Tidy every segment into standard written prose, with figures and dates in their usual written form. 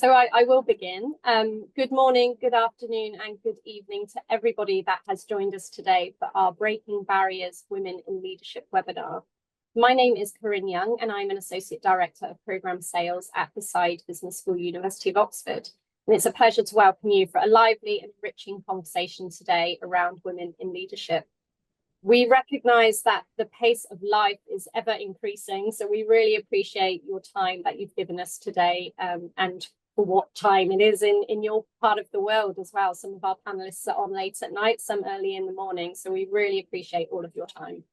So I will begin. Good morning, good afternoon, and good evening to everybody that has joined us today for our Breaking Barriers Women in Leadership webinar. My name is Corinne Young, and I'm an Associate Director of Programme Sales at the Saïd Business School, University of Oxford. And it's a pleasure to welcome you for a lively and enriching conversation today around women in leadership. We recognise that the pace of life is ever increasing, so we really appreciate your time that you've given us today and for what time it is in your part of the world as well. Some of our panelists are on late at night, some early in the morning, so we really appreciate all of your time.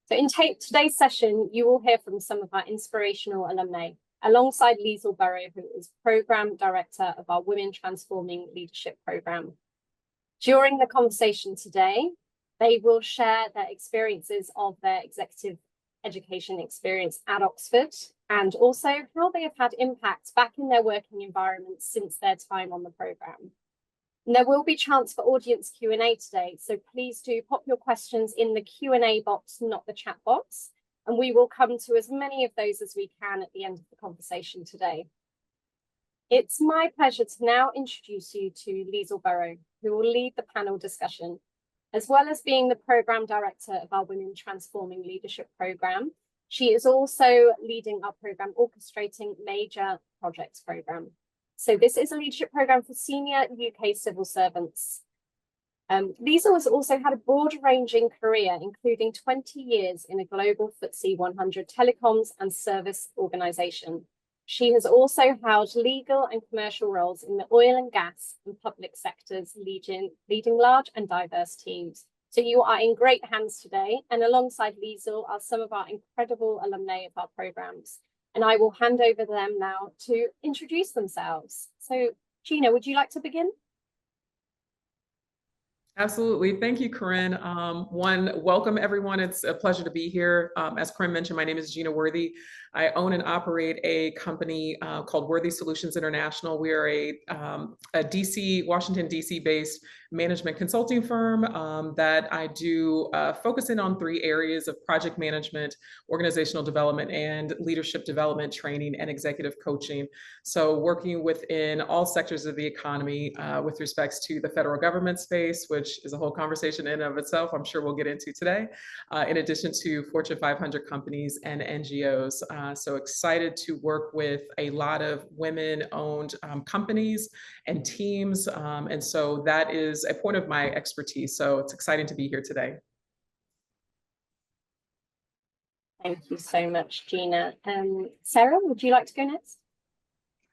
So in today's session, you will hear from some of our inspirational alumni, alongside Leasil Burrow, who is Programme Director of our Women Transforming Leadership Programme. During the conversation today, they will share their experiences of their executive education experience at Oxford, and also how they have had impacts back in their working environments since their time on the programme. And there will be chance for audience Q&A today, so please do pop your questions in the Q&A box, not the chat box, and we will come to as many of those as we can at the end of the conversation today. It's my pleasure to now introduce you to Leasil Burrow, who will lead the panel discussion. As well as being the Programme Director of our Women Transforming Leadership Programme, she is also leading our programme Orchestrating Major Projects Programme. So this is a leadership programme for senior UK civil servants. Leasil has also had a broad-ranging career, including 20 years in a global FTSE 100 telecoms and service organisation. She has also held legal and commercial roles in the oil and gas and public sectors, leading large and diverse teams. So you are in great hands today, and alongside Leasil are some of our incredible alumni of our programmes. And I will hand over to them now to introduce themselves. So Gina, would you like to begin? Absolutely. Thank you, Corinne. Welcome everyone. It's a pleasure to be here. As Corinne mentioned, my name is Gina Worthy. I own and operate a company called Worthy Solutions International. We are a Washington, DC based management consulting firm that I do focus in on 3 areas of project management, organizational development, and leadership development training and executive coaching. So working within all sectors of the economy with respects to the federal government space, which is a whole conversation in and of itself, I'm sure we'll get into today, in addition to Fortune 500 companies and NGOs. So excited to work with a lot of women-owned companies and teams. And so that is a point of my expertise. So it's exciting to be here today. Thank you so much, Gina. Sarah, would you like to go next?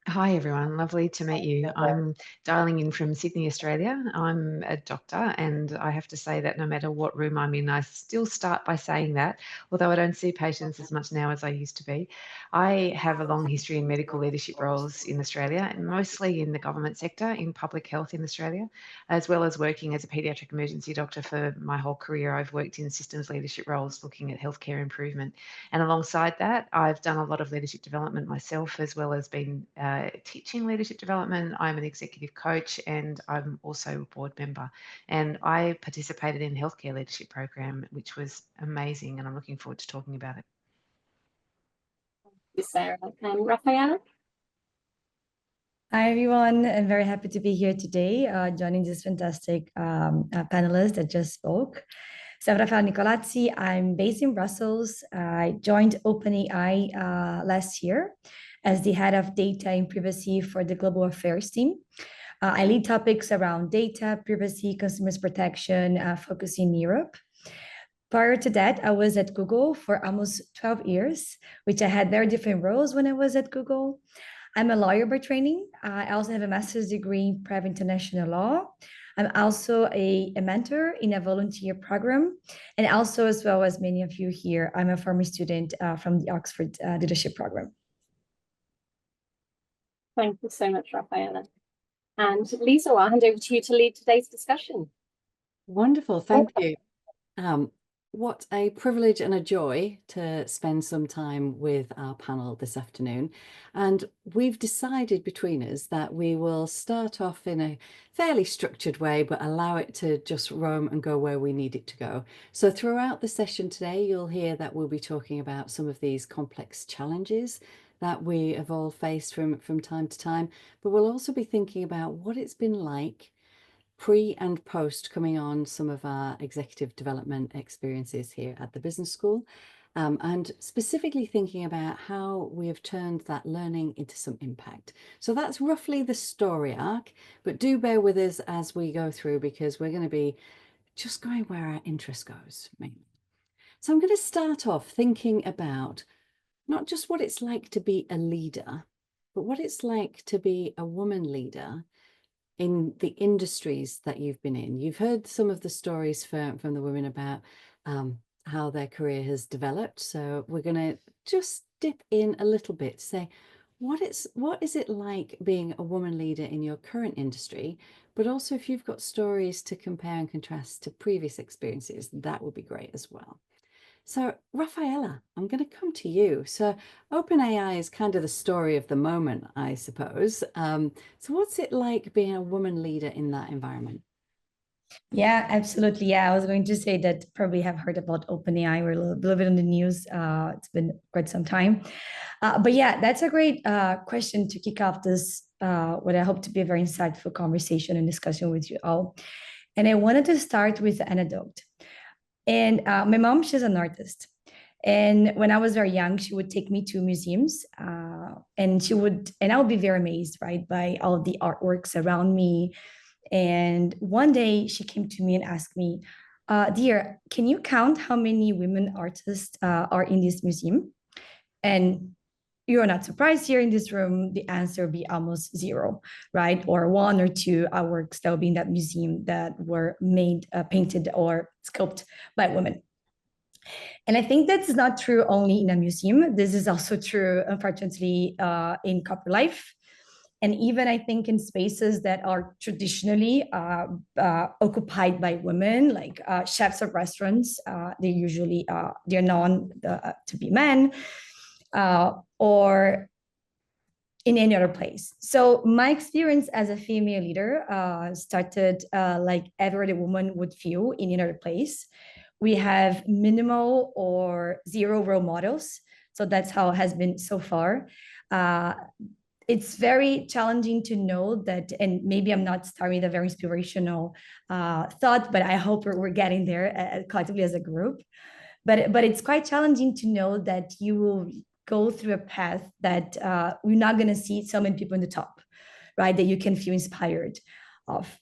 Hi everyone, lovely to meet you. I'm dialing in from Sydney, Australia. I'm a doctor, and I have to say that no matter what room I'm in, I still start by saying that, although I don't see patients as much now as I used to be. I have a long history in medical leadership roles in Australia, and mostly in the government sector, in public health in Australia, as well as working as a paediatric emergency doctor for my whole career. I've worked in systems leadership roles looking at healthcare improvement. And alongside that, I've done a lot of leadership development myself, as well as been teaching leadership development. I'm an executive coach, and I'm also a board member. And I participated in healthcare leadership program, which was amazing, and I'm looking forward to talking about it. Thank you, Sarah. And Rafaela? Hi, everyone. I'm very happy to be here today, joining this fantastic panelist that just spoke. So I'm Rafaela Nicolazzi. I'm based in Brussels. I joined OpenAI last year as the head of data and privacy for the global affairs team. I lead topics around data, privacy, consumers protection, focusing in Europe. Prior to that, I was at Google for almost 12 years, which I had very different roles when I was at Google. I'm a lawyer by training. I also have a master's degree in private international law. I'm also a mentor in a volunteer program. And also, as well as many of you here, I'm a former student from the Oxford Leadership Program. Thank you so much, Rafaela. And Leasil, I'll hand over to you to lead today's discussion. Wonderful, thank you. What a privilege and a joy to spend some time with our panel this afternoon. And we've decided between us that we will start off in a fairly structured way, but allow it to just roam and go where we need it to go. So throughout the session today, you'll hear that we'll be talking about some of these complex challenges that we have all faced from time to time, but we'll also be thinking about what it's been like pre and post coming on some of our executive development experiences here at the business school, and specifically thinking about how we have turned that learning into some impact. So that's roughly the story arc, but do bear with us as we go through, because we're going to be just going where our interest goes mainly. So I'm going to start off thinking about not just what it's like to be a leader, but what it's like to be a woman leader in the industries that you've been in. You've heard some of the stories from the women about how their career has developed. So we're going to just dip in a little bit to say, what is it like being a woman leader in your current industry? But also if you've got stories to compare and contrast to previous experiences, that would be great as well. So Rafaela, I'm going to come to you. So OpenAI is kind of the story of the moment, I suppose. So what's it like being a woman leader in that environment? Yeah, absolutely. Yeah, I was going to say that probably have heard about OpenAI. We're a little bit on the news. It's been quite some time. But yeah, that's a great question to kick off this, what I hope to be a very insightful conversation and discussion with you all. And I wanted to start with an anecdote. And my mom, she's an artist. And when I was very young, she would take me to museums, and I would be very amazed, right, by all the artworks around me. And one day she came to me and asked me, dear, can you count how many women artists are in this museum? And you're not surprised here in this room, the answer would be almost zero, right? Or one or two artworks that would be in that museum that were made, painted or sculpted by women. And I think that's not true only in a museum. This is also true, unfortunately, in corporate life. And even I think in spaces that are traditionally occupied by women, like chefs of restaurants, they're known to be men, or in any other place. So my experience as a female leader started like every other woman would feel in another place. We have minimal or zero role models. So that's how it has been so far. It's very challenging to know that, and maybe I'm not starting with a very inspirational thought, but I hope we're getting there collectively as a group. But it's quite challenging to know that you will go through a path that we're not going to see so many people in the top, right? That you can feel inspired of.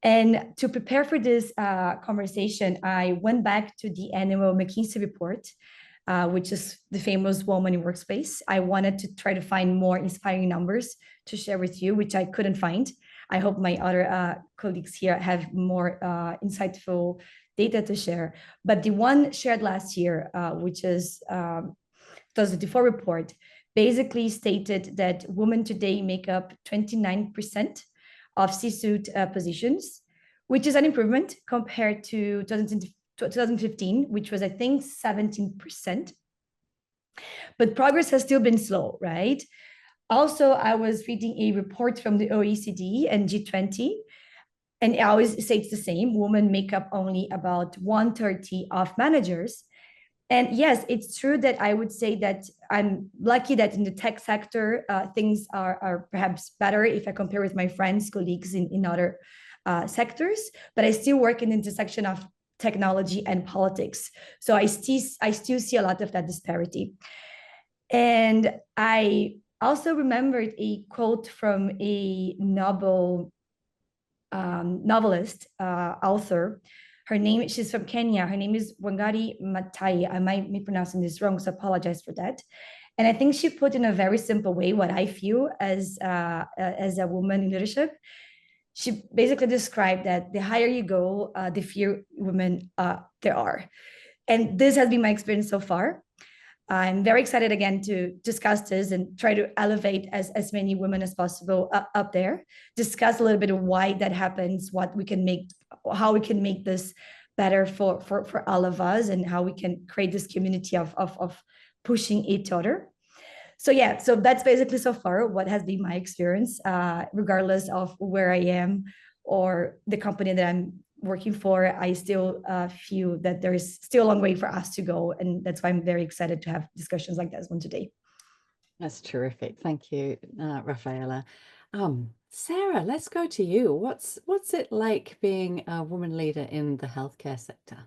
And to prepare for this conversation, I went back to the annual McKinsey report, which is the famous Woman in Workspace. I wanted to try to find more inspiring numbers to share with you, which I couldn't find. I hope my other colleagues here have more insightful data to share. But the one shared last year, which is 2024 report, basically stated that women today make up 29% of C-suite positions, which is an improvement compared to 2015, which was, I think, 17%. But progress has still been slow, right? Also, I was reading a report from the OECD and G20, and I always say it's the same. Women make up only about 1/30 of managers. And yes, it's true that I would say that I'm lucky that in the tech sector, things are perhaps better if I compare with my friends, colleagues in other sectors, but I still work in the intersection of technology and politics. So I still see a lot of that disparity. And I also remembered a quote from a novelist, author. She's from Kenya. Her name is Wangari Maathai. I might be pronouncing this wrong, so I apologize for that. And I think she put in a very simple way what I feel as a woman in leadership. She basically described that the higher you go, the fewer women there are. And this has been my experience so far. I'm very excited again to discuss this and try to elevate as many women as possible up there, discuss a little bit of why that happens, how we can make this better for all of us, and how we can create this community of pushing each other. So yeah, so that's basically so far what has been my experience, regardless of where I am or the company that I'm working for. I still feel that there is still a long way for us to go, and that's why I'm very excited to have discussions like this one today. That's terrific. Thank you, Rafaela. Sarah, let's go to you. What's it like being a woman leader in the healthcare sector?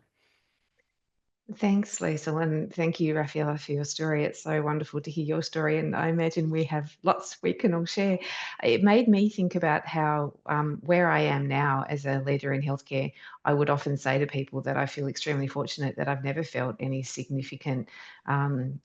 Thanks, Leasil, and thank you, Rafaela, for your story. It's so wonderful to hear your story, and I imagine we have lots we can all share. It made me think about how where I am now as a leader in healthcare. I would often say to people that I feel extremely fortunate that I've never felt any significant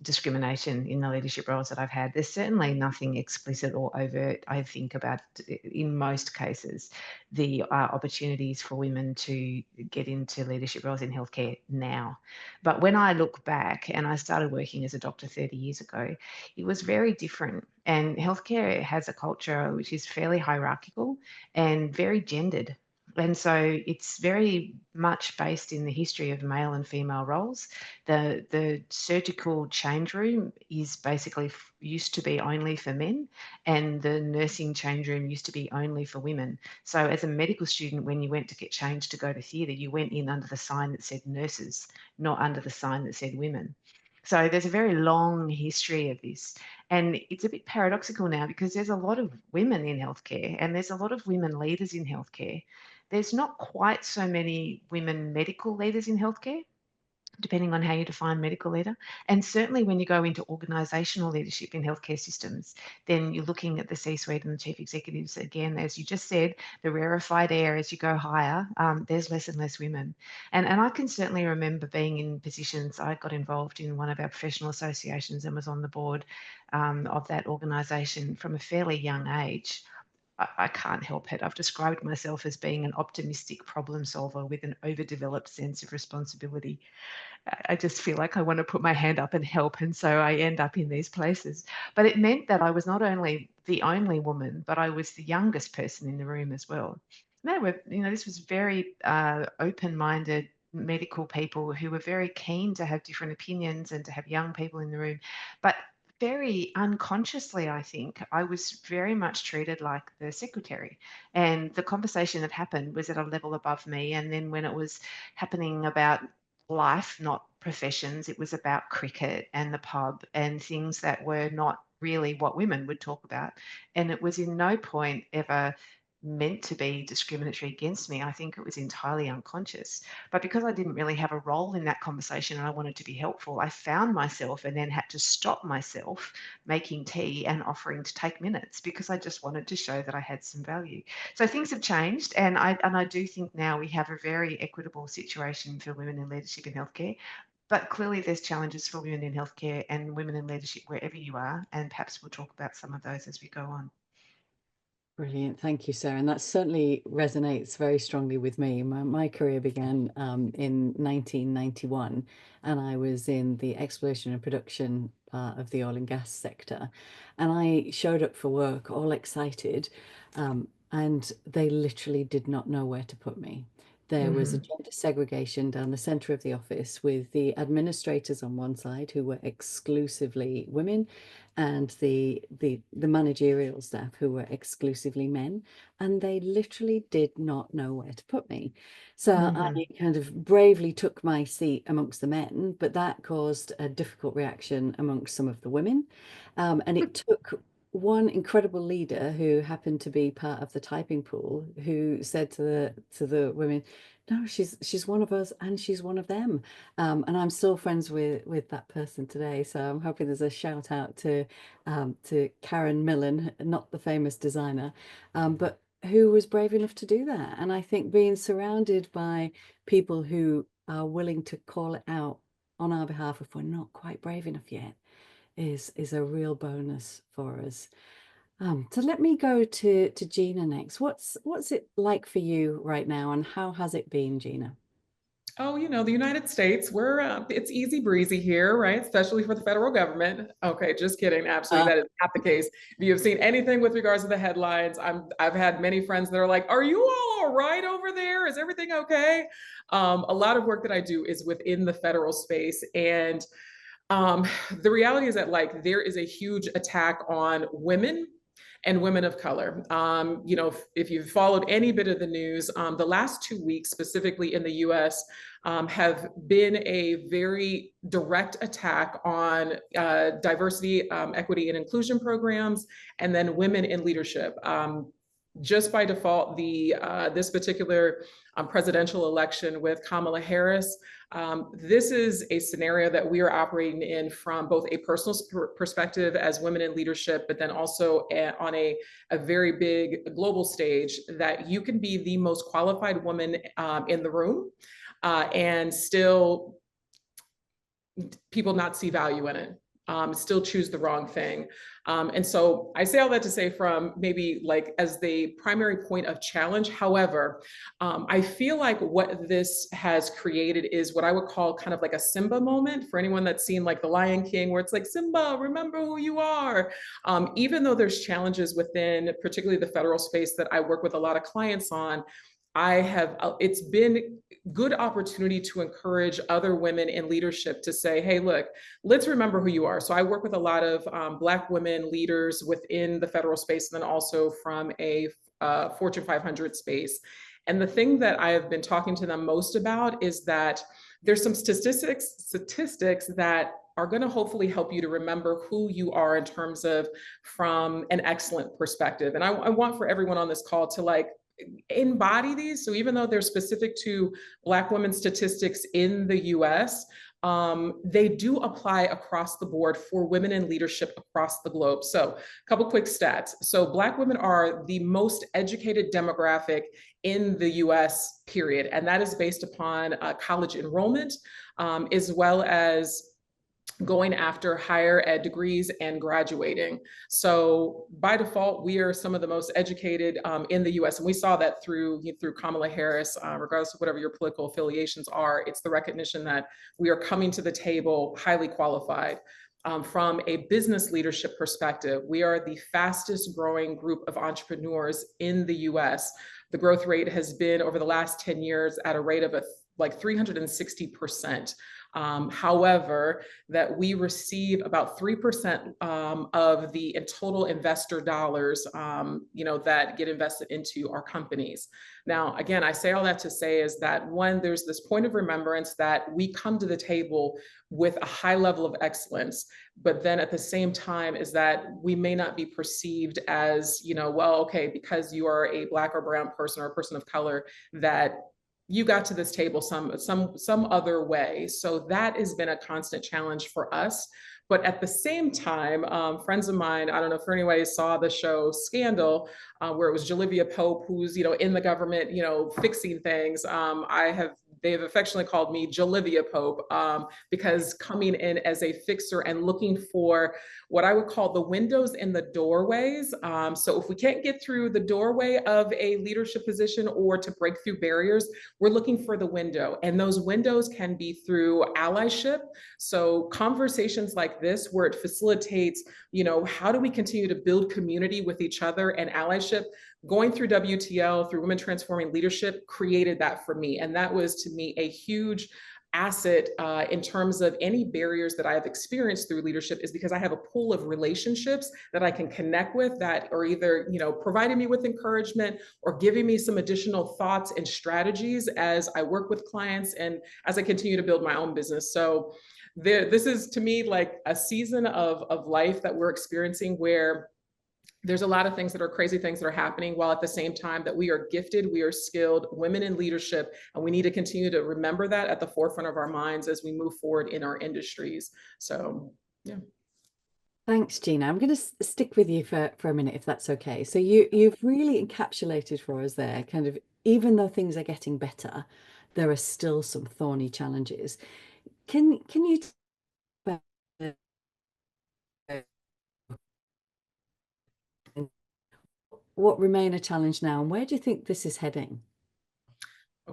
discrimination in the leadership roles that I've had. There's certainly nothing explicit or overt, I think, about, in most cases, the opportunities for women to get into leadership roles in healthcare now. But when I look back, and I started working as a doctor 30 years ago, it was very different. And healthcare has a culture which is fairly hierarchical and very gendered. And so it's very much based in the history of male and female roles. The surgical change room is basically used to be only for men, and the nursing change room used to be only for women. So as a medical student, when you went to get changed to go to theatre, you went in under the sign that said nurses, not under the sign that said women. So there's a very long history of this. And it's a bit paradoxical now because there's a lot of women in healthcare and there's a lot of women leaders in healthcare. There's not quite so many women medical leaders in healthcare, depending on how you define medical leader. And certainly when you go into organisational leadership in healthcare systems, then you're looking at the C-suite and the chief executives. Again, as you just said, the rarefied air as you go higher, there's less and less women. And I can certainly remember being in positions. I got involved in one of our professional associations and was on the board of that organisation from a fairly young age. I can't help it. I've described myself as being an optimistic problem solver with an overdeveloped sense of responsibility. I just feel like I want to put my hand up and help. And so I end up in these places. But it meant that I was not only the only woman, but I was the youngest person in the room as well. And they were, this was very open-minded medical people who were very keen to have different opinions and to have young people in the room. But very unconsciously, I think, I was very much treated like the secretary. And the conversation that happened was at a level above me. And then when it was happening about life, not professions, it was about cricket and the pub and things that were not really what women would talk about. And it was in no point ever meant to be discriminatory against me. I think it was entirely unconscious. But because I didn't really have a role in that conversation and I wanted to be helpful, I found myself and then had to stop myself making tea and offering to take minutes because I just wanted to show that I had some value. So things have changed, and I do think now we have a very equitable situation for women in leadership in healthcare. But clearly there's challenges for women in healthcare and women in leadership wherever you are, and perhaps we'll talk about some of those as we go on. Brilliant. Thank you, Sarah. And that certainly resonates very strongly with me. My career began in 1991, and I was in the exploration and production part of the oil and gas sector. And I showed up for work all excited, and they literally did not know where to put me. There was a gender segregation down the center of the office with the administrators on one side who were exclusively women, and the managerial staff who were exclusively men, and they literally did not know where to put me. So I kind of bravely took my seat amongst the men, but that caused a difficult reaction amongst some of the women. And it took one incredible leader who happened to be part of the typing pool who said to the women, no, she's one of us and she's one of them. And I'm still friends with that person today. So I'm hoping there's a shout out to Karen Millen, not the famous designer, but who was brave enough to do that. And I think being surrounded by people who are willing to call it out on our behalf if we're not quite brave enough yet is a real bonus for us. So let me go to Gina next. What's it like for you right now, and how has it been, Gina? Oh, the United States, it's easy breezy here, right? Especially for the federal government. Okay, just kidding. Absolutely, that is not the case. If you have seen anything with regards to the headlines, I've had many friends that are like, "Are you all right over there? Is everything okay?" A lot of work that I do is within the federal space, and the reality is that there is a huge attack on women and women of color. If you've followed any bit of the news, the last 2 weeks, specifically in the US, have been a very direct attack on diversity, equity, and inclusion programs, and then women in leadership. Just by default, this particular presidential election with Kamala Harris, this is a scenario that we are operating in from both a personal perspective as women in leadership, but then also on a very big global stage, that you can be the most qualified woman in the room and still people not see value in it. Still choose the wrong thing. And so I say all that to say, from maybe as the primary point of challenge. However, I feel like what this has created is what I would call kind of like a Simba moment for anyone that's seen The Lion King, where it's like, Simba, remember who you are. Even though there's challenges within particularly the federal space that I work with a lot of clients on, it's been good opportunity to encourage other women in leadership to say, hey, look, let's remember who you are. So I work with a lot of Black women leaders within the federal space, and then also from a Fortune 500 space. And the thing that I have been talking to them most about is that there's some statistics that are going to hopefully help you to remember who you are in terms of from an excellent perspective. And I want for everyone on this call to embody these. So even though they're specific to Black women statistics in the US, they do apply across the board for women in leadership across the globe. So a couple quick stats. So Black women are the most educated demographic in the US, period. And that is based upon college enrollment, as well as going after higher ed degrees and graduating. So by default, we are some of the most educated in the US. And we saw that through Kamala Harris, regardless of whatever your political affiliations are. It's the recognition that we are coming to the table highly qualified. From a business leadership perspective, we are the fastest growing group of entrepreneurs in the US. The growth rate has been over the last 10 years at a rate of 360%. However, that we receive about 3% of the total investor dollars, that get invested into our companies. Now, again, I say all that to say is that, one, there's this point of remembrance that we come to the table with a high level of excellence, but then at the same time is that we may not be perceived as, well, okay, because you are a Black or brown person or a person of color, that you got to this table some other way. So that has been a constant challenge for us. But at the same time, friends of mine, I don't know if anybody saw the show Scandal, where it was Jalivia Pope, who's, in the government, fixing things. They've affectionately called me Jalivia Pope, because coming in as a fixer and looking for what I would call the windows in the doorways. So if we can't get through the doorway of a leadership position or to break through barriers, we're looking for the window. And those windows can be through allyship. So conversations like this, where it facilitates, how do we continue to build community with each other and allyship? Going through WTL, through Women Transforming Leadership, created that for me. And that was, to me, a huge asset in terms of any barriers that I've experienced through leadership, is because I have a pool of relationships that I can connect with that are either, providing me with encouragement or giving me some additional thoughts and strategies as I work with clients and as I continue to build my own business. So this is, to me, like a season of life that we're experiencing, where there's a lot of things that are crazy things that are happening, while at the same time that we are gifted, we are skilled women in leadership, and we need to continue to remember that at the forefront of our minds as we move forward in our industries. So, yeah. Thanks, Gina. I'm going to stick with you for a minute, if that's okay. So you've really encapsulated for us there, kind of, even though things are getting better, there are still some thorny challenges. Can you what remain a challenge now, and where do you think this is heading?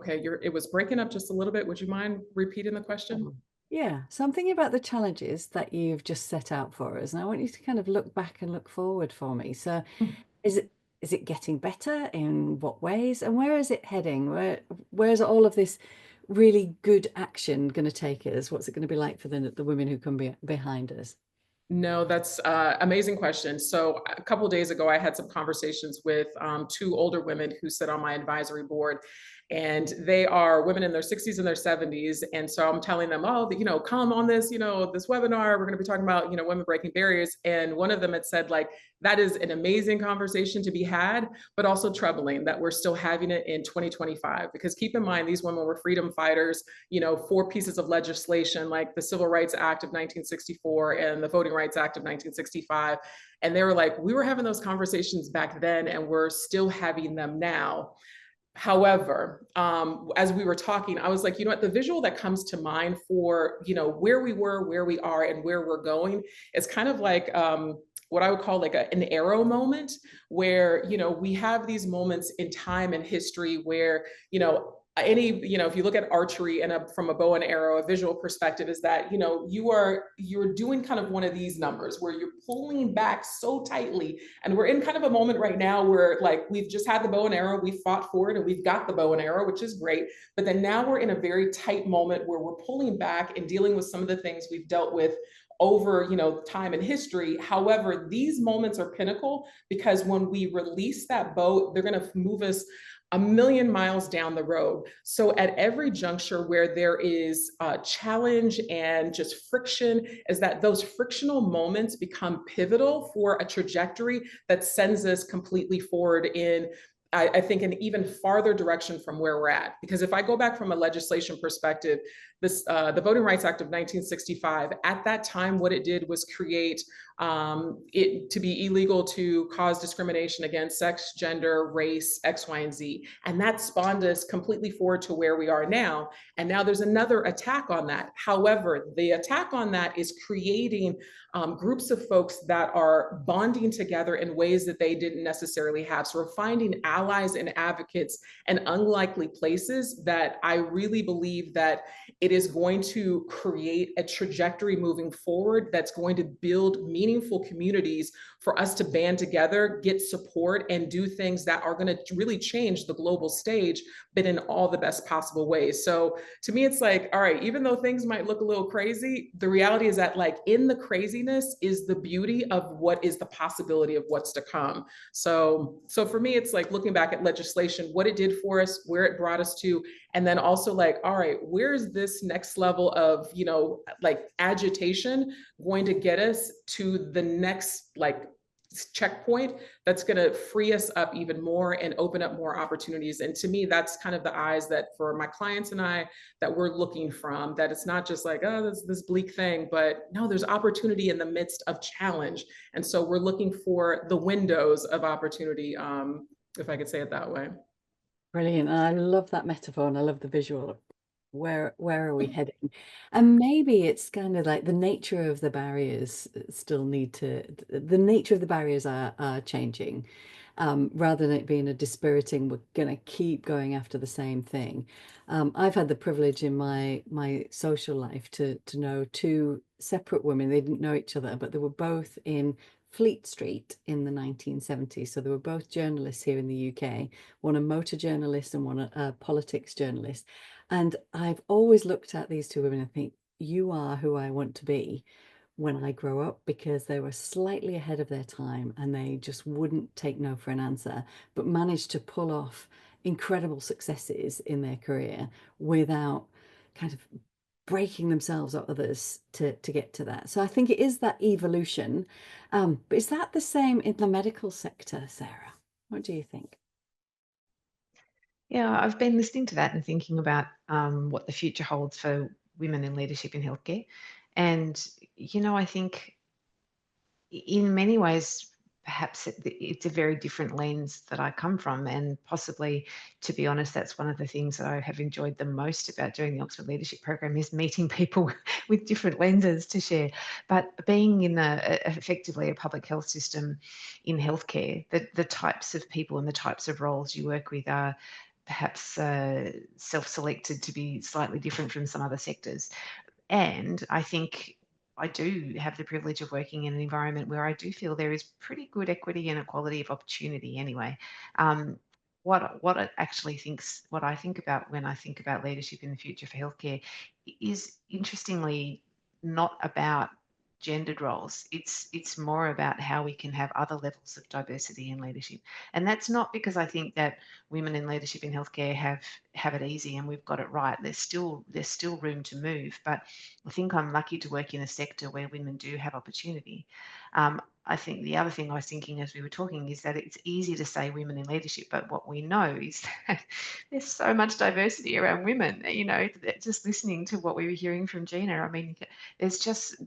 okay, it was breaking up just a little bit. Would you mind repeating the question? Yeah, so I'm thinking about the challenges that you've just set out for us, and I want you to kind of look back and look forward for me. So is it getting better? In what ways? And where is it heading? Where's all of this really good action going to take us? What's it going to be like for the women who come behind us? No, that's amazing question. So a couple of days ago, I had some conversations with two older women who sit on my advisory board, and they are women in their 60s and their 70s. And so I'm telling them, oh, you know, come on this, you know, this webinar, we're going to be talking about, you know, women breaking barriers. And one of them had said, like, that is an amazing conversation to be had, but also troubling that we're still having it in 2025. Because keep in mind, these women were freedom fighters, you know, 4 pieces of legislation like the Civil Rights Act of 1964 and the Voting Rights Act of 1965. And they were like, we were having those conversations back then and we're still having them now. However, as we were talking, I was like, you know what, the visual that comes to mind for, you know, where we were, where we are, and where we're going is kind of like what I would call like an arrow moment where, you know, we have these moments in time and history where, you know, if you look at archery and from a bow and arrow, a visual perspective is that, you know, you're doing kind of one of these numbers where you're pulling back so tightly. And we're in kind of a moment right now where, like, we've just had the bow and arrow, we fought for it and we've got the bow and arrow, which is great. But then now we're in a very tight moment where we're pulling back and dealing with some of the things we've dealt with over, you know, time and history. However, these moments are pinnacle because when we release that boat, they're going to move us a million miles down the road. So at every juncture where there is a challenge and just friction, is that those frictional moments become pivotal for a trajectory that sends us completely forward in, I think, an even farther direction from where we're at. Because if I go back from a legislation perspective, the Voting Rights Act of 1965, at that time, what it did was create it to be illegal to cause discrimination against sex, gender, race, X, Y, and Z. And that spawned us completely forward to where we are now. And now there's another attack on that. However, the attack on that is creating groups of folks that are bonding together in ways that they didn't necessarily have. So we're finding allies and advocates in unlikely places that I really believe that it is going to create a trajectory moving forward that's going to build meaningful communities for us to band together, get support, and do things that are going to really change the global stage, but in all the best possible ways. So to me, it's like, all right, even though things might look a little crazy, the reality is that, like, in the craziness is the beauty of what is the possibility of what's to come. So for me, it's like looking back at legislation, what it did for us, where it brought us to, and then also like, all right, where's this next level of, you know, like agitation going to get us to the next, like, checkpoint that's going to free us up even more and open up more opportunities. And to me, that's kind of the eyes that for my clients and I that we're looking from, that it's not just like, oh, this bleak thing, but no, there's opportunity in the midst of challenge. And so we're looking for the windows of opportunity, if I could say it that way. Brilliant. And I love that metaphor and I love the visual. Where are we heading? And maybe it's kind of like the nature of the barriers the nature of the barriers are changing. Rather than it being a dispiriting, we're going to keep going after the same thing. I've had the privilege in my social life to know 2 separate women. They didn't know each other, but they were both in Fleet Street in the 1970s. So they were both journalists here in the UK, one a motor journalist and one a politics journalist. And I've always looked at these 2 women and think, you are who I want to be when I grow up, because they were slightly ahead of their time and they just wouldn't take no for an answer, but managed to pull off incredible successes in their career without kind of breaking themselves or others to get to that. So I think it is that evolution. But is that the same in the medical sector, Sarah? What do you think? Yeah, I've been listening to that and thinking about what the future holds for women in leadership in healthcare. And, you know, I think in many ways, perhaps it's a very different lens that I come from. And possibly, to be honest, that's one of the things that I have enjoyed the most about doing the Oxford Leadership Program, is meeting people with different lenses to share. But being in effectively a public health system in healthcare, the types of people and the types of roles you work with are perhaps self-selected to be slightly different from some other sectors. And I think I do have the privilege of working in an environment where I do feel there is pretty good equity and equality of opportunity anyway. What I think about when I think about leadership in the future for healthcare is interestingly not about gendered roles. It's more about how we can have other levels of diversity in leadership. And that's not because I think that women in leadership in healthcare have it easy and we've got it right. There's still room to move, but I think I'm lucky to work in a sector where women do have opportunity. I think the other thing I was thinking as we were talking is that it's easy to say women in leadership, but what we know is that there's so much diversity around women. You know, just listening to what we were hearing from Gina, I mean,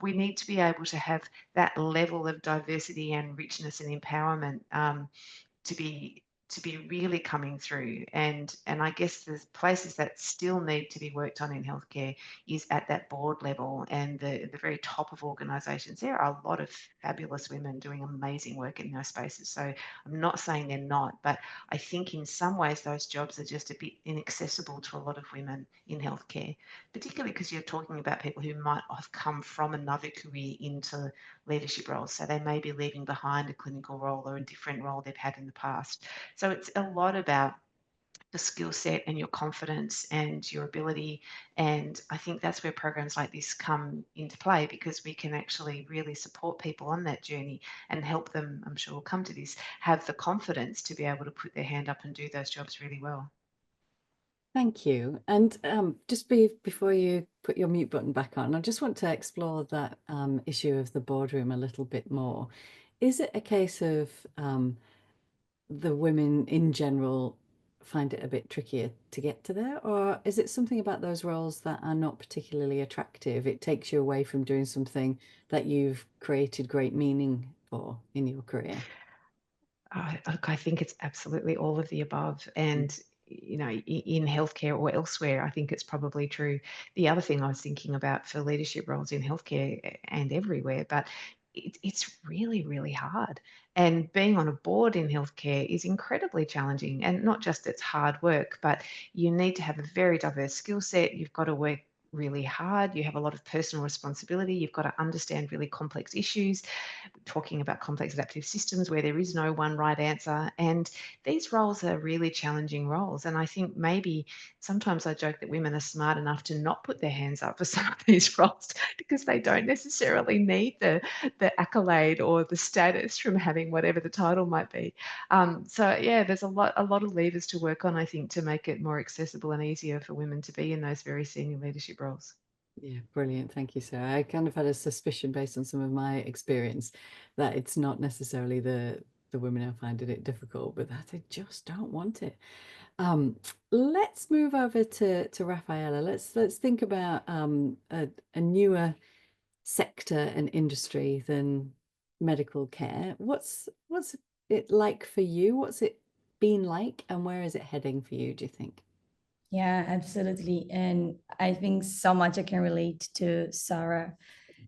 we need to be able to have that level of diversity and richness and empowerment to be really coming through. And I guess the places that still need to be worked on in healthcare is at that board level and the very top of organisations. There are a lot of fabulous women doing amazing work in those spaces. So I'm not saying they're not, but I think in some ways those jobs are just a bit inaccessible to a lot of women in healthcare, particularly because you're talking about people who might have come from another career into leadership roles. So they may be leaving behind a clinical role or a different role they've had in the past. So it's a lot about the skill set and your confidence and your ability. And I think that's where programs like this come into play, because we can actually really support people on that journey and help them, I'm sure we'll come to this, have the confidence to be able to put their hand up and do those jobs really well. Thank you. And just before you put your mute button back on, I just want to explore that issue of the boardroom a little bit more. Is it a case of the women in general find it a bit trickier to get to there, or is it something about those roles that are not particularly attractive? It takes you away from doing something that you've created great meaning for in your career? Look, I think it's absolutely all of the above. And you know, in healthcare or elsewhere, I think it's probably true. The other thing I was thinking about for leadership roles in healthcare and everywhere, but it's really, really hard. And being on a board in healthcare is incredibly challenging. And not just it's hard work, but you need to have a very diverse skill set. You've got to work really hard. You have a lot of personal responsibility. You've got to understand really complex issues, talking about complex adaptive systems where there is no one right answer. And these roles are really challenging roles. And I think maybe sometimes I joke that women are smart enough to not put their hands up for some of these roles because they don't necessarily need the accolade or the status from having whatever the title might be. So yeah, there's a lot of levers to work on, I think, to make it more accessible and easier for women to be in those very senior leadership roles. Yeah, brilliant. Thank you, Sarah. I kind of had a suspicion based on some of my experience that it's not necessarily the women who find it difficult, but that they just don't want it. Let's move over to Rafaela. Let's think about a newer sector and industry than medical care. What's it like for you? What's it been like, and where is it heading for you, do you think? Yeah, absolutely. And I think so much I can relate to Sarah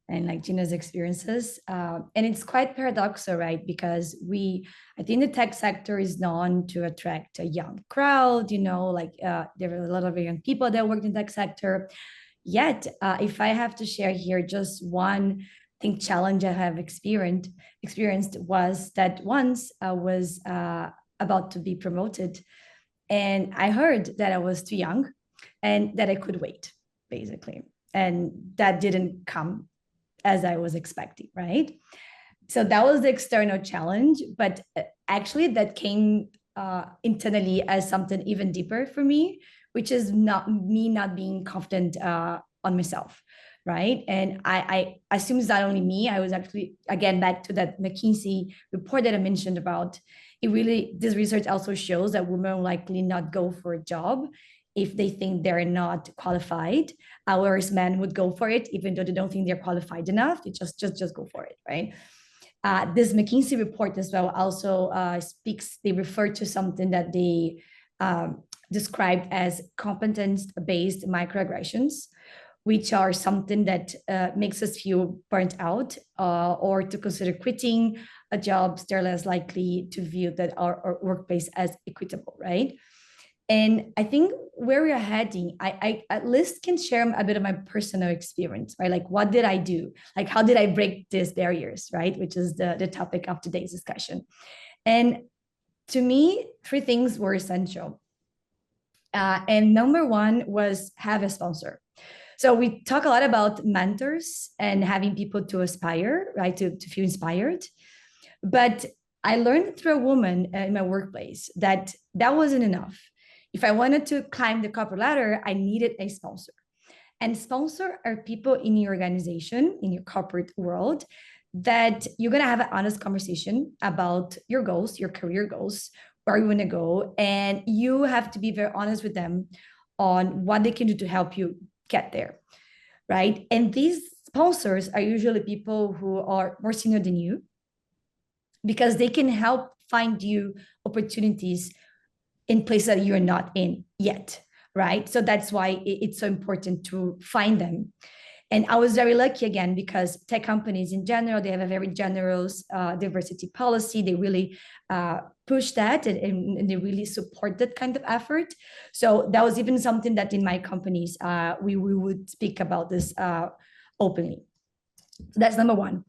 and like Gina's experiences. And it's quite paradoxical, right? Because I think the tech sector is known to attract a young crowd, you know, like there are a lot of young people that work in the tech sector. Yet, if I have to share here just one challenge I have experienced was that once I was about to be promoted, and I heard that I was too young and that I could wait, basically. And that didn't come as I was expecting, right? So that was the external challenge, but actually that came internally as something even deeper for me, which is not being confident on myself, right? And I assume it's not only me. I was actually, again, back to that McKinsey report that I mentioned about. This research also shows that women will likely not go for a job if they think they're not qualified, whereas men would go for it even though they don't think they're qualified enough. They just go for it, right? This McKinsey report as well also they refer to something that they described as competence-based microaggressions, which are something that makes us feel burnt out or to consider quitting a job. They're less likely to view that our workplace as equitable, right? And I think where we're heading, I at least can share a bit of my personal experience, right? Like, what did I do? Like, how did I break these barriers, right? Which is the topic of today's discussion. And to me, three things were essential. And number one was have a sponsor. So we talk a lot about mentors and having people to aspire, right? To feel inspired. But I learned through a woman in my workplace that wasn't enough. If I wanted to climb the corporate ladder, I needed a sponsor. And sponsor are people in your organization, in your corporate world, that you're going to have an honest conversation about your goals, your career goals, where you want to go. And you have to be very honest with them on what they can do to help you get there, right? And these sponsors are usually people who are more senior than you, because they can help find you opportunities in places that you're not in yet, right? So that's why it's so important to find them. And I was very lucky again, because tech companies in general, they have a very generous diversity policy. They really push that, and they really support that kind of effort. So that was even something that in my companies, we would speak about this openly. That's number one.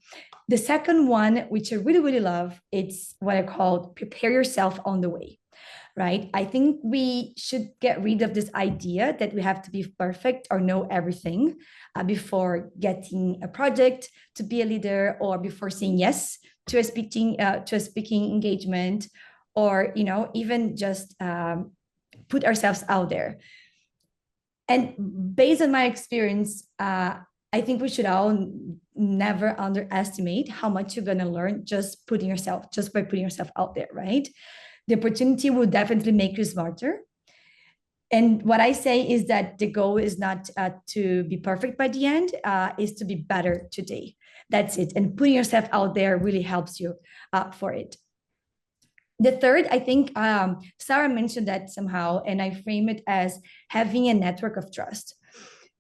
The second one, which I really, really love, it's what I call prepare yourself on the way, right? I think we should get rid of this idea that we have to be perfect or know everything before getting a project to be a leader, or before saying yes to a speaking engagement, or even just put ourselves out there. And based on my experience, I think we should all never underestimate how much you're going to learn just by putting yourself out there, right? The opportunity will definitely make you smarter. And what I say is that the goal is not to be perfect by the end, is to be better today. That's it. And putting yourself out there really helps you for it. The third, I think Sarah mentioned that somehow, and I frame it as having a network of trust.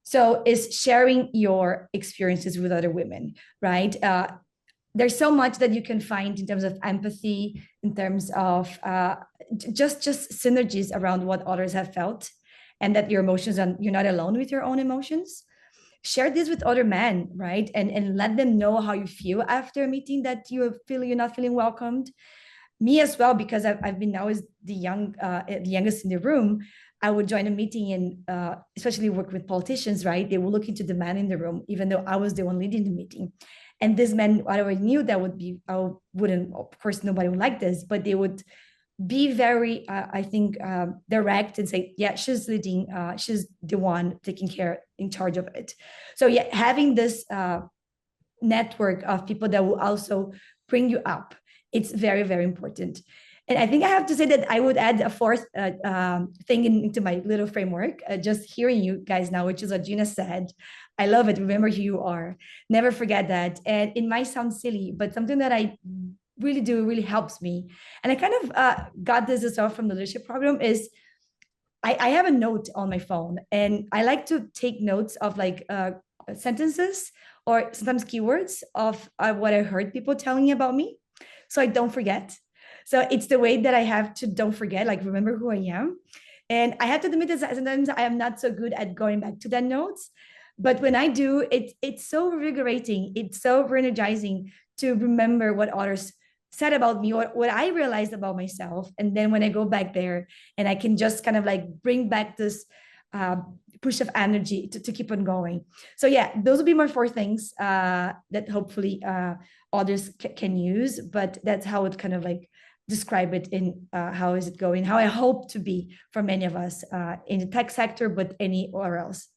So is sharing your experiences with other women, right? There's so much that you can find in terms of empathy, in terms of just synergies around what others have felt, and that your emotions, and you're not alone with your own emotions. Share this with other men, right? And let them know how you feel after a meeting that you're not feeling welcomed. Me as well, because I've been always the youngest in the room. I would join a meeting and especially work with politicians, right? They will look into the man in the room, even though I was the one leading the meeting. And this man, I already knew that of course, nobody would like this, but they would be very, I think, direct and say, yeah, she's leading, she's the one in charge of it. So yeah, having this network of people that will also bring you up, it's very, very important. And I think I have to say that I would add a fourth thing into my little framework, just hearing you guys now, which is what Gina said. I love it. Remember who you are. Never forget that. And it might sound silly, but something that I really helps me. And I kind of got this as well from the leadership program is I have a note on my phone, and I like to take notes of like sentences or sometimes keywords of what I heard people telling about me, so I don't forget. So it's the way that I have to don't forget, like remember who I am. And I have to admit that sometimes I am not so good at going back to that notes. But when I do, it's so revigorating. It's so energizing to remember what others said about me or what I realized about myself. And then when I go back there and I can just kind of like bring back this push of energy to keep on going. So yeah, those will be my four things that hopefully others can use, but that's how it kind of like describe it in how is it going, how I hope to be for many of us in the tech sector, but anywhere else.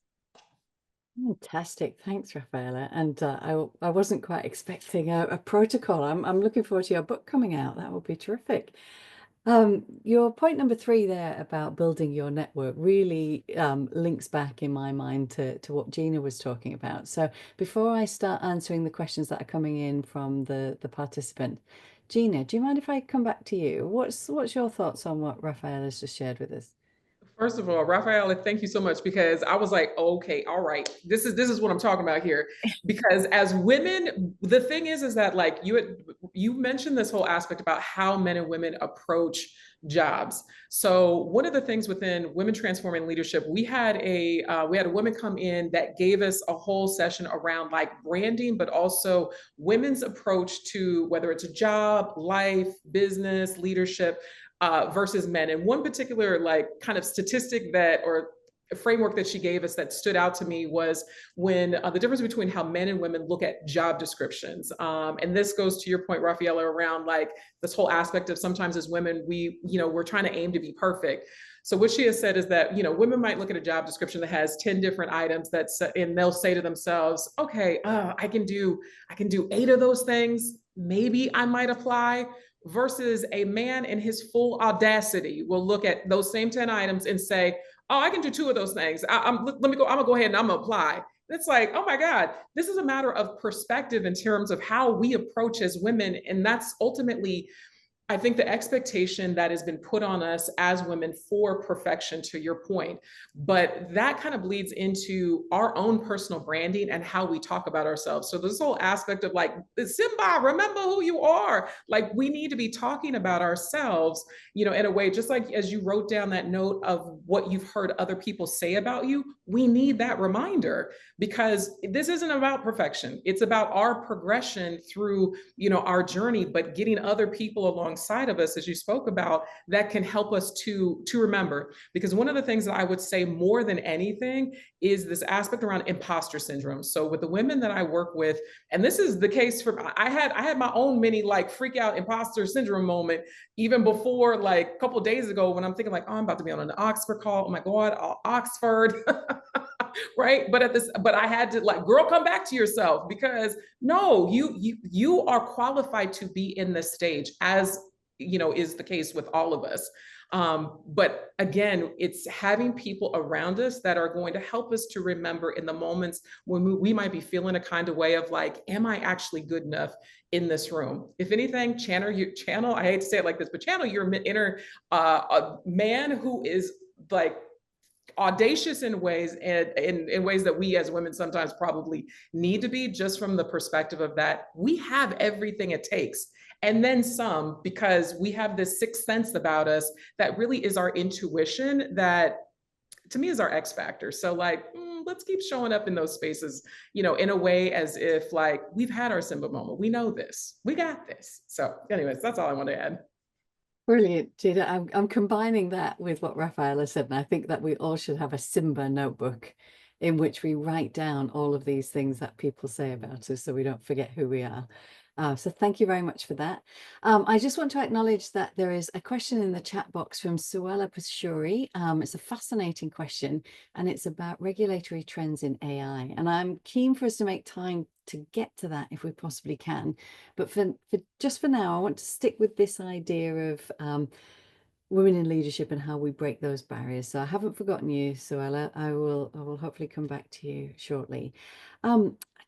Fantastic. Thanks, Rafaela. And I wasn't quite expecting a protocol. I'm looking forward to your book coming out. That would be terrific. Your point number 3 there about building your network really links back in my mind to what Gina was talking about. So before I start answering the questions that are coming in from the participant, Gina, do you mind if I come back to you? What's your thoughts on what Rafaela's just shared with us? First of all, Rafaela, thank you so much, because I was like, okay, all right, this is what I'm talking about here. Because as women, the thing is that like you mentioned this whole aspect about how men and women approach jobs. So one of the things within Women Transforming Leadership, we had a woman come in that gave us a whole session around like branding, but also women's approach to whether it's a job, life, business, leadership, versus men. And one particular like kind of statistic that or framework that she gave us that stood out to me was when the difference between how men and women look at job descriptions. And this goes to your point, Rafaela, around like this whole aspect of sometimes as women, we're trying to aim to be perfect. So what she has said is that, women might look at a job description that has 10 different items and they'll say to themselves, okay, I can do 8 of those things. Maybe I might apply. Versus a man in his full audacity will look at those same 10 items and say, oh, I can do 2 of those things. I'm gonna go ahead and I'm gonna apply. It's like, oh my God, this is a matter of perspective in terms of how we approach as women. And that's ultimately, I think, the expectation that has been put on us as women for perfection, to your point. But that kind of bleeds into our own personal branding and how we talk about ourselves. So this whole aspect of like, Simba, remember who you are. Like, we need to be talking about ourselves, in a way, just like as you wrote down that note of what you've heard other people say about you, we need that reminder, because this isn't about perfection. It's about our progression through, our journey, but getting other people alongside of us, as you spoke about, that can help us to remember. Because one of the things that I would say more than anything is this aspect around imposter syndrome. So with the women that I work with, and this is the case for, I had my own mini like freak out imposter syndrome moment even before, like a couple of days ago, when I'm thinking like, oh, I'm about to be on an Oxford call. Oh my God, Oxford. Right. But I had to like, girl, come back to yourself, because no, you are qualified to be in this stage, as is the case with all of us. But again, it's having people around us that are going to help us to remember in the moments when we might be feeling a kind of way of like, am I actually good enough in this room? If anything, channel, I hate to say it like this, but channel your inner man who is like audacious in ways, and in ways that we as women sometimes probably need to be, just from the perspective of that we have everything it takes and then some, because we have this sixth sense about us that really is our intuition, that to me is our X factor. So like, let's keep showing up in those spaces, in a way as if like we've had our Simba moment. We know this, we got this. So anyways, that's all I want to add. Brilliant, Gina. I'm combining that with what Rafaela said, and I think that we all should have a Simba notebook in which we write down all of these things that people say about us so we don't forget who we are. So thank you very much for that. I just want to acknowledge that there is a question in the chat box from Suella Pashuri. It's a fascinating question, and it's about regulatory trends in AI. And I'm keen for us to make time to get to that if we possibly can. But for now, I want to stick with this idea of women in leadership and how we break those barriers. So I haven't forgotten you, Suella. I will hopefully come back to you shortly.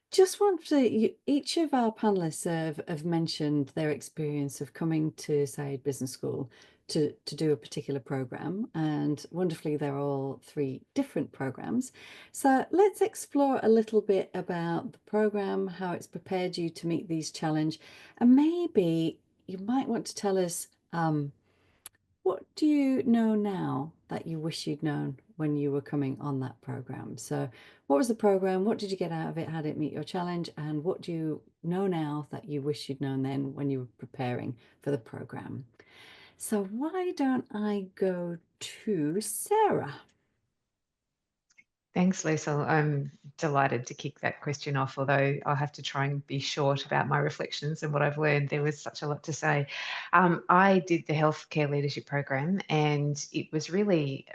Just want to, each of our panelists have mentioned their experience of coming to Saïd Business School to do a particular program, and wonderfully they're all 3 different programs. So let's explore a little bit about the program, how it's prepared you to meet these challenges, and maybe you might want to tell us what do you know now that you wish you'd known when you were coming on that program? So what was the program? What did you get out of it? How did it meet your challenge? And what do you know now that you wish you'd known then when you were preparing for the program? So why don't I go to Sarah? Thanks, Leasil. I'm delighted to kick that question off, although I'll have to try and be short about my reflections and what I've learned. There was such a lot to say. I did the Healthcare Leadership Program, and it was really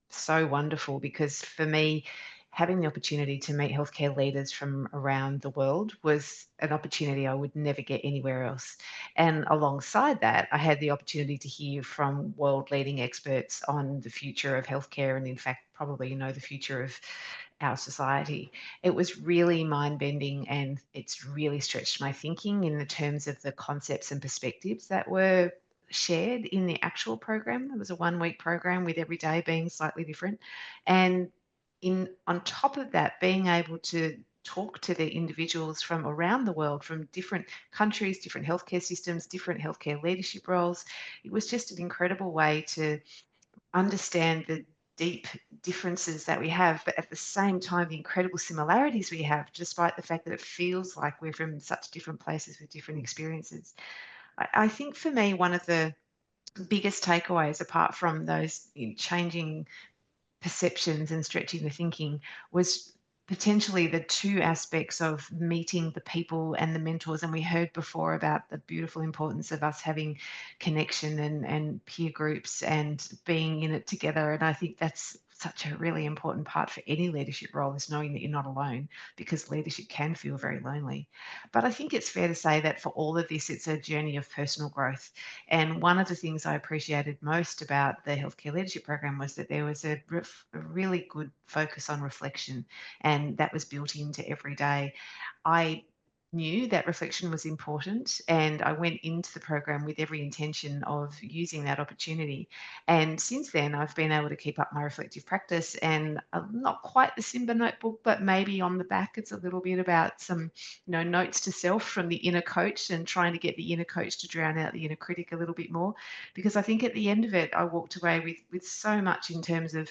so wonderful because for me, having the opportunity to meet healthcare leaders from around the world was an opportunity I would never get anywhere else. And alongside that, I had the opportunity to hear from world leading experts on the future of healthcare and, in fact, probably, the future of our society. It was really mind-bending, and it's really stretched my thinking in the terms of the concepts and perspectives that were shared in the actual program. It was a 1-week program with every day being slightly different. And on top of that, being able to talk to the individuals from around the world, from different countries, different healthcare systems, different healthcare leadership roles. It was just an incredible way to understand the deep differences that we have, but at the same time, the incredible similarities we have, despite the fact that it feels like we're from such different places with different experiences. I think for me, one of the biggest takeaways, apart from those changing perceptions and stretching the thinking, was potentially the 2 aspects of meeting the people and the mentors. And we heard before about the beautiful importance of us having connection and peer groups and being in it together. And I think that's such a really important part for any leadership role, is knowing that you're not alone, because leadership can feel very lonely. But I think it's fair to say that for all of this, it's a journey of personal growth. And one of the things I appreciated most about the healthcare leadership program was that there was a really good focus on reflection, and that was built into every day. I knew that reflection was important, and I went into the program with every intention of using that opportunity. And since then, I've been able to keep up my reflective practice, and not quite the Simba notebook, but maybe on the back, it's a little bit about some, notes to self from the inner coach, and trying to get the inner coach to drown out the inner critic a little bit more. Because I think at the end of it, I walked away with so much in terms of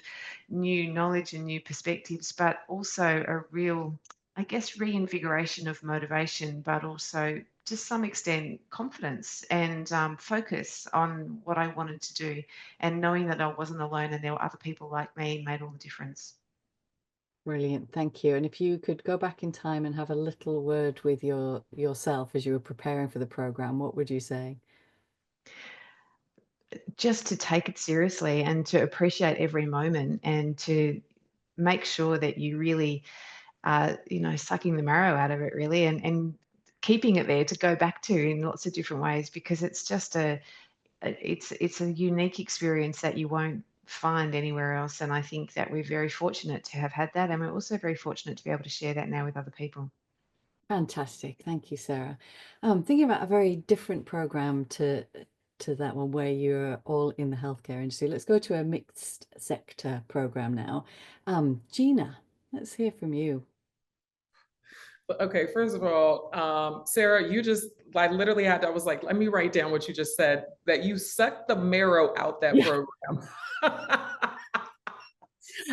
new knowledge and new perspectives, but also a real, I guess, reinvigoration of motivation, but also to some extent confidence and focus on what I wanted to do, and knowing that I wasn't alone and there were other people like me made all the difference. Brilliant, thank you. And if you could go back in time and have a little word with yourself as you were preparing for the program, what would you say? Just to take it seriously and to appreciate every moment, and to make sure that you really sucking the marrow out of it, really, and keeping it there to go back to in lots of different ways, because it's just it's a unique experience that you won't find anywhere else. And I think that we're very fortunate to have had that, and we're also very fortunate to be able to share that now with other people. Fantastic, thank you, Sarah. Thinking about a very different program to that one where you're all in the healthcare industry. Let's go to a mixed sector program now. Gina, let's hear from you. Okay, first of all, Sarah, I literally I was like, let me write down what you just said, that you sucked the marrow out that program.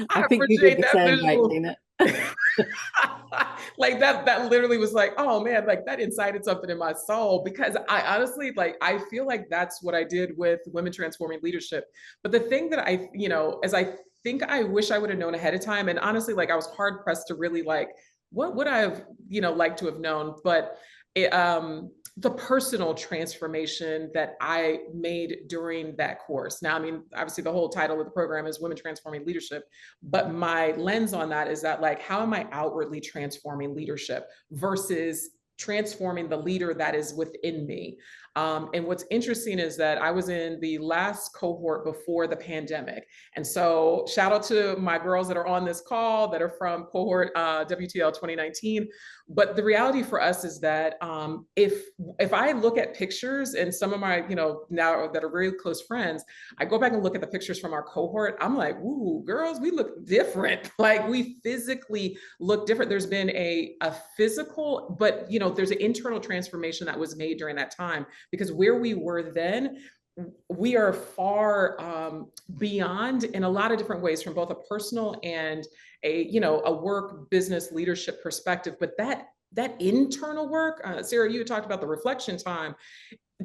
I think you did the same, right, Gina? Like that literally was like, oh man, like that incited something in my soul, because I honestly, like, I feel like that's what I did with Women Transforming Leadership. But the thing that I, as I think I wish I would have known ahead of time, and honestly, like I was hard pressed to really like, what would I have, liked to have known? But the personal transformation that I made during that course. Now, I mean, obviously the whole title of the program is Women Transforming Leadership, but my lens on that is that, like, how am I outwardly transforming leadership versus transforming the leader that is within me? And what's interesting is that I was in the last cohort before the pandemic. And so shout out to my girls that are on this call that are from cohort WTL 2019. But the reality for us is that if I look at pictures, and some of my, now that are very close friends, I go back and look at the pictures from our cohort, I'm like, ooh, girls, we look different. Like, we physically look different. There's been a physical, but there's an internal transformation that was made during that time, because where we were then, we are far beyond in a lot of different ways, from both a personal and a work business leadership perspective. But that internal work, Sarah, you talked about the reflection time.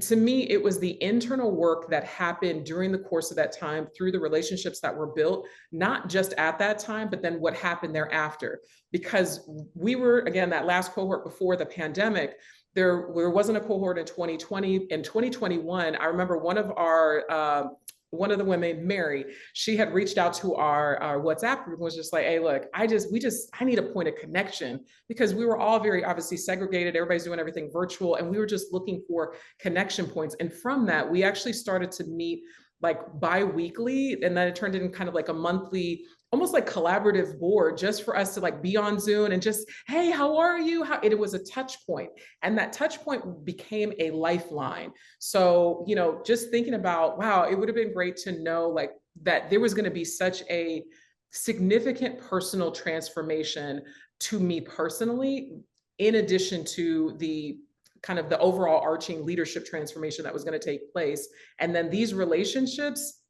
To me, it was the internal work that happened during the course of that time, through the relationships that were built, not just at that time, but then what happened thereafter. Because we were, again, that last cohort before the pandemic, there wasn't a cohort in 2020. In 2021, I remember one of the women, Mary, she had reached out to our WhatsApp group and was just like, hey, look, I need a point of connection, because we were all very obviously segregated. Everybody's doing everything virtual, and we were just looking for connection points. And from that, we actually started to meet like bi-weekly, and then it turned into kind of like a monthly almost like collaborative board just for us to like be on Zoom and just, hey, how are you? It was a touch point. And that touch point became a lifeline. So, you know, just thinking about, wow, it would have been great to know like that there was going to be such a significant personal transformation to me personally, in addition to the kind of the overall arching leadership transformation that was going to take place. And then these relationships,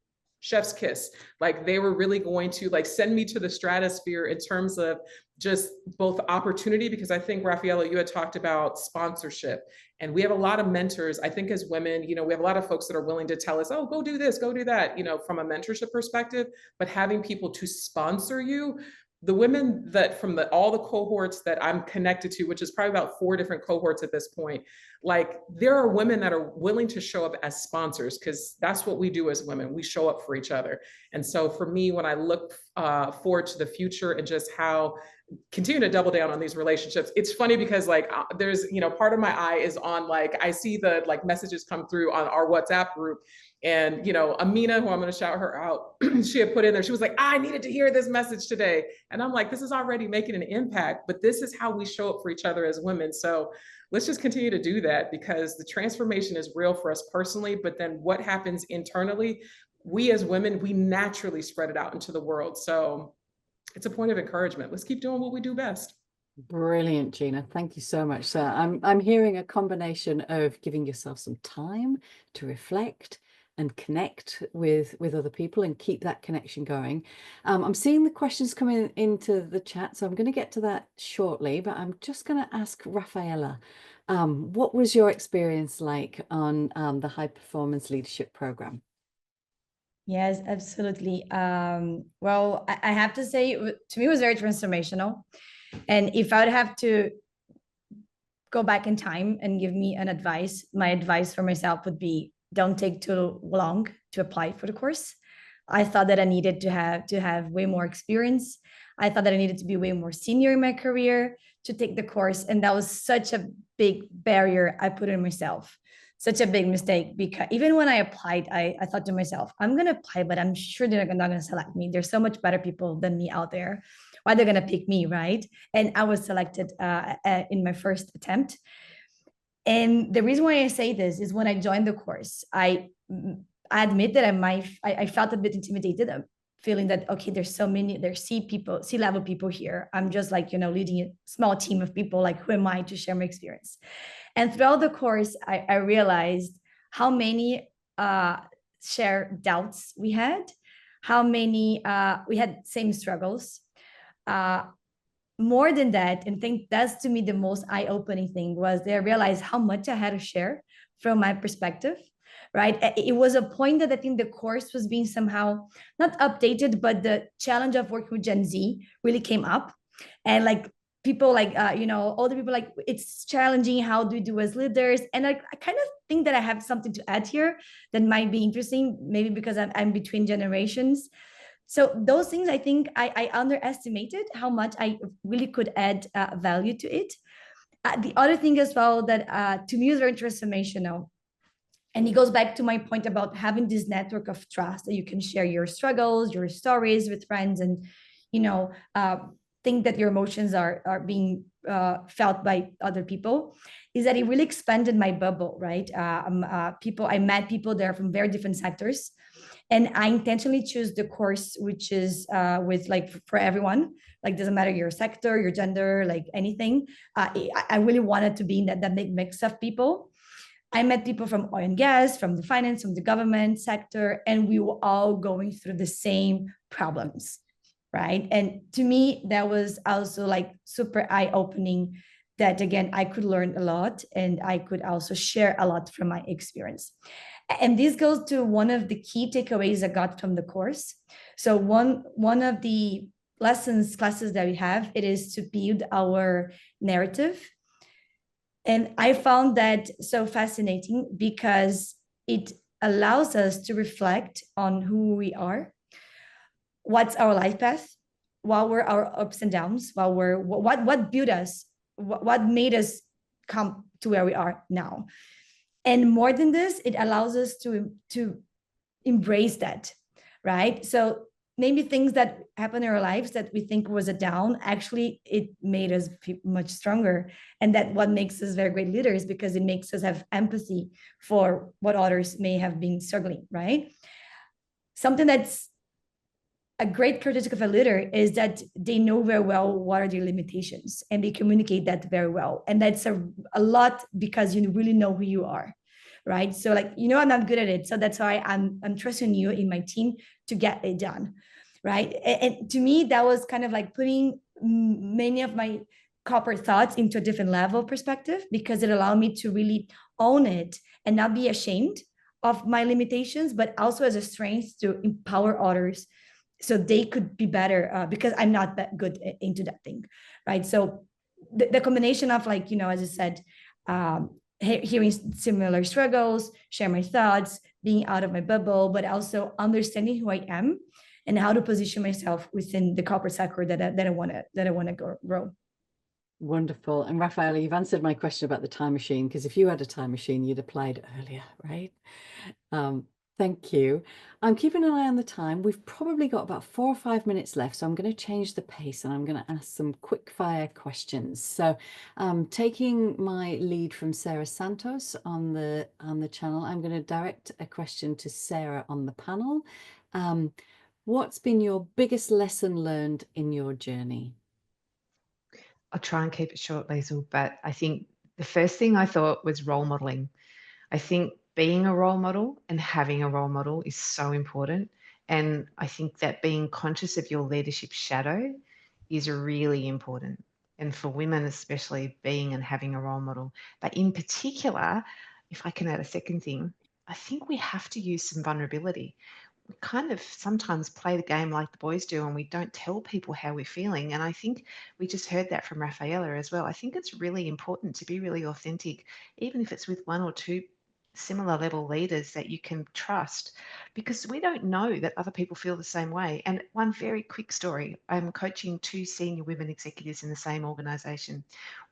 chef's kiss, like they were really going to like send me to the stratosphere in terms of just both opportunity, because I think, Rafaela, you had talked about sponsorship, and we have a lot of mentors. I think as women, you know, we have a lot of folks that are willing to tell us, oh, go do this, go do that, you know, from a mentorship perspective, but having people to sponsor you, the women that from all the cohorts that I'm connected to, which is probably about 4 different cohorts at this point, like there are women that are willing to show up as sponsors, because that's what we do as women. We show up for each other. And so for me, when I look forward to the future and just how continue to double down on these relationships, it's funny because like there's, you know, part of my eye is on like, I see the like messages come through on our WhatsApp group. And, you know, Amina, who I'm going to shout her out, she had put in there, she was like, I needed to hear this message today. And I'm like, this is already making an impact, but this is how we show up for each other as women. So let's just continue to do that, because the transformation is real for us personally, but then what happens internally, we as women, we naturally spread it out into the world. So it's a point of encouragement. Let's keep doing what we do best. Brilliant, Gina. Thank you so much. So I'm hearing a combination of giving yourself some time to reflect and connect with other people and keep that connection going. I'm seeing the questions coming into the chat, so I'm going to get to that shortly, but I'm just going to ask Rafaela, what was your experience like on the High Performance Leadership Program? Yes, absolutely. Well, I have to say, to me, it was very transformational. And if I would have to go back in time and give me an advice, my advice for myself would be, don't take too long to apply for the course. I thought that I needed to have way more experience. I thought that I needed to be way more senior in my career to take the course. And that was such a big barrier I put in myself. Such a big mistake, because even when I applied, I thought to myself, I'm going to apply, but I'm sure they're not going to select me. There's so much better people than me out there. Why they're going to pick me, right? And I was selected in my first attempt. And the reason why I say this is when I joined the course, I admit that I felt a bit intimidated, feeling that, okay, there's C-level people here. I'm just like, you know, leading a small team of people. Like, who am I to share my experience? And throughout the course, I realized how many shared doubts we had, how many we had same struggles. More than that, and I think that's to me the most eye-opening thing, was that I realized how much I had to share from my perspective, right? It was a point that I think the course was being somehow not updated, but the challenge of working with Gen Z really came up. And like people like, you know, all the people like, it's challenging. How do we do as leaders? And I kind of think that I have something to add here that might be interesting, maybe because I'm between generations. So those things, I think I underestimated how much I really could add value to it. The other thing as well that to me is very transformational, and it goes back to my point about having this network of trust that you can share your struggles, your stories with friends, and, you know, think that your emotions are being felt by other people, is that it really expanded my bubble, right? I met people there from very different sectors. And I intentionally choose the course, which is with like for everyone, like doesn't matter your sector, your gender, like anything. I really wanted to be in that big mix of people. I met people from oil and gas, from the finance, from the government sector, and we were all going through the same problems, right? And to me, that was also like super eye-opening, that again, I could learn a lot and I could also share a lot from my experience. And this goes to one of the key takeaways I got from the course. So one of the classes that we have, it is to build our narrative. And I found that so fascinating because it allows us to reflect on who we are, what's our life path, what were our ups and downs, what built us, what made us come to where we are now. And more than this, it allows us to embrace that, right? So maybe things that happen in our lives that we think was a down, actually it made us much stronger. And that what makes us very great leaders, because it makes us have empathy for what others may have been struggling, right? Something that's a great characteristic of a leader is that they know very well what are their limitations, and they communicate that very well. And that's a lot because you really know who you are, right? So like, I'm not good at it, so that's why I'm trusting you in my team to get it done, right? And to me, that was kind of like putting many of my corporate thoughts into a different level of perspective, because it allowed me to really own it and not be ashamed of my limitations, but also as a strength to empower others so they could be better, because I'm not that good into that thing, right? So the combination of, like, as I said, hearing similar struggles, share my thoughts, being out of my bubble, but also understanding who I am and how to position myself within the corporate sector that I want to grow. Wonderful. And Rafaela, you've answered my question about the time machine, because if you had a time machine, you'd applied earlier, right? Thank you. I'm keeping an eye on the time. We've probably got about 4 or 5 minutes left, so I'm going to change the pace and I'm going to ask some quick fire questions. So taking my lead from Sarah Santos on the channel, I'm going to direct a question to Sarah on the panel. What's been your biggest lesson learned in your journey? I'll try and keep it short, Leasil, but I think the first thing I thought was role modeling. I think being a role model and having a role model is so important. And I think that being conscious of your leadership shadow is really important. And for women, especially, being and having a role model. But in particular, if I can add a second thing, I think we have to use some vulnerability. We kind of sometimes play the game like the boys do, and we don't tell people how we're feeling. And I think we just heard that from Rafaela as well. I think it's really important to be really authentic, even if it's with 1 or 2 similar level leaders that you can trust, because we don't know that other people feel the same way. And one very quick story, I'm coaching 2 senior women executives in the same organization.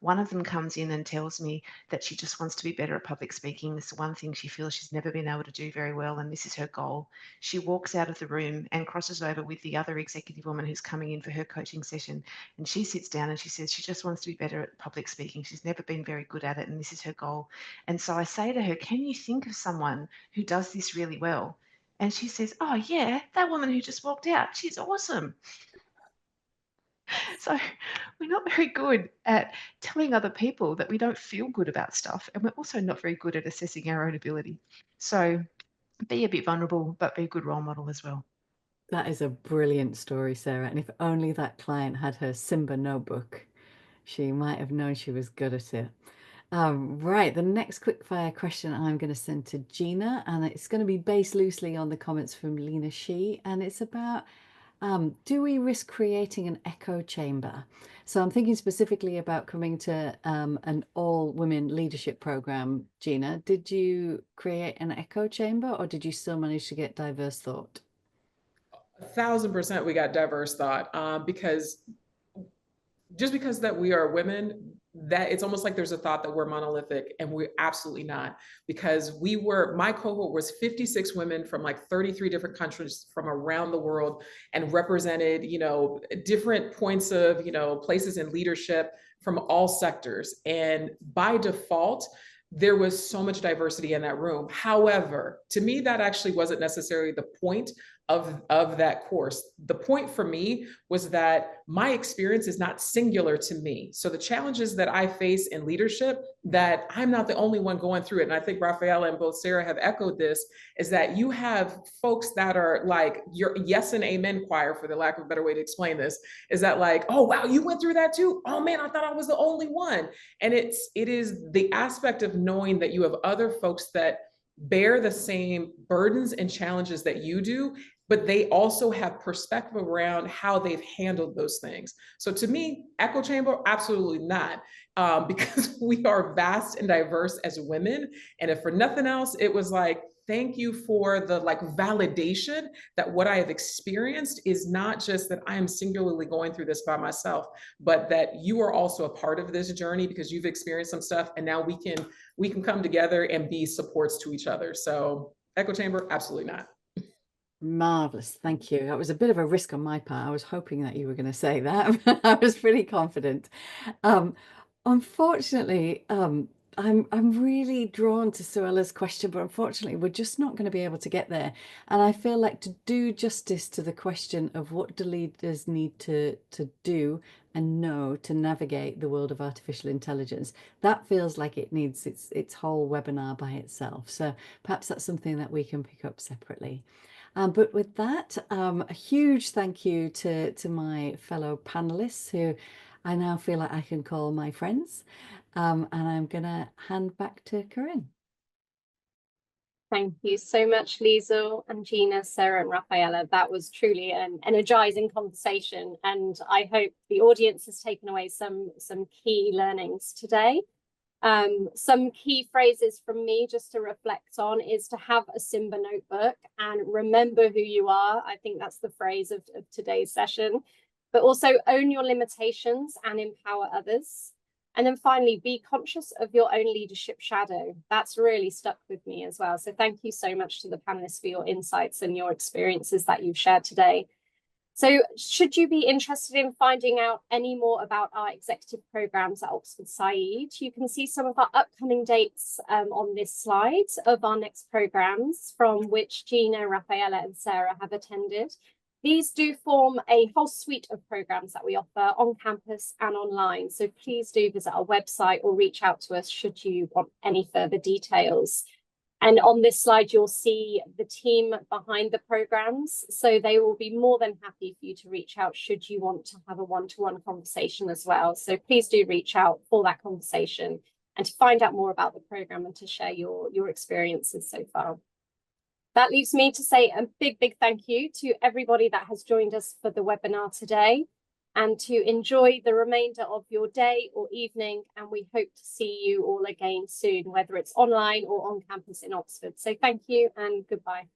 One of them comes in and tells me that she just wants to be better at public speaking. It's the one thing she feels she's never been able to do very well, and this is her goal. She walks out of the room and crosses over with the other executive woman who's coming in for her coaching session, and she sits down and she says she just wants to be better at public speaking. She's never been very good at it, and this is her goal. And so I say to her, can you think of someone who does this really well? And she says, oh yeah, that woman who just walked out, she's awesome. So we're not very good at telling other people that we don't feel good about stuff, and we're also not very good at assessing our own ability. So be a bit vulnerable, but be a good role model as well. That is a brilliant story, Sarah. And if only that client had her Simba notebook, she might have known she was good at it. Right, the next quickfire question I'm going to send to Gina, and it's going to be based loosely on the comments from Lena Shee, and it's about do we risk creating an echo chamber? So I'm thinking specifically about coming to an all-women leadership program. Gina, did you create an echo chamber, or did you still manage to get diverse thought? 1000% we got diverse thought, because just because that we are women, that it's almost like there's a thought that we're monolithic, and we're absolutely not, because my cohort was 56 women from like 33 different countries from around the world, and represented, different points of, places in leadership from all sectors. And by default, there was so much diversity in that room. However, to me, that actually wasn't necessarily the point of that course. The point for me was that my experience is not singular to me. So the challenges that I face in leadership, that I'm not the only one going through it. And I think Rafaela and both Sarah have echoed this, is that you have folks that are like your yes and amen choir, for the lack of a better way to explain this, is that like, oh, wow, you went through that too? Oh man, I thought I was the only one. And it is the aspect of knowing that you have other folks that bear the same burdens and challenges that you do, but they also have perspective around how they've handled those things. So to me, echo chamber, absolutely not, because we are vast and diverse as women. And if for nothing else, it was like, thank you for the validation that what I have experienced is not just that I am singularly going through this by myself, but that you are also a part of this journey because you've experienced some stuff, and now we can come together and be supports to each other. So echo chamber, absolutely not. Marvelous, thank you. That was a bit of a risk on my part. I was hoping that you were going to say that. I was pretty confident. Unfortunately, I'm really drawn to Suella's question, but unfortunately, we're just not going to be able to get there. And I feel like to do justice to the question of what do leaders need to do and know to navigate the world of artificial intelligence, that feels like it needs its whole webinar by itself. So perhaps that's something that we can pick up separately. But with that, a huge thank you to my fellow panelists who I now feel like I can call my friends. And I'm going to hand back to Corinne. Thank you so much, Leasil and Gina, Sarah and Rafaela. That was truly an energizing conversation, and I hope the audience has taken away some key learnings today. Some key phrases from me just to reflect on is to have a Simba notebook and remember who you are. I think that's the phrase of today's session, but also own your limitations and empower others. And then finally, be conscious of your own leadership shadow. That's really stuck with me as well. So thank you so much to the panelists for your insights and your experiences that you've shared today. So should you be interested in finding out any more about our executive programs at Oxford Saïd, you can see some of our upcoming dates on this slide of our next programs from which Gina, Rafaela and Sarah have attended. These do form a whole suite of programs that we offer on campus and online. So please do visit our website or reach out to us should you want any further details. And on this slide, you'll see the team behind the programs. So they will be more than happy for you to reach out should you want to have a one-to-one conversation as well. So please do reach out for that conversation and to find out more about the program and to share your experiences so far. That leaves me to say a big thank you to everybody that has joined us for the webinar today, and to enjoy the remainder of your day or evening. And we hope to see you all again soon, whether it's online or on campus in Oxford. So thank you and goodbye.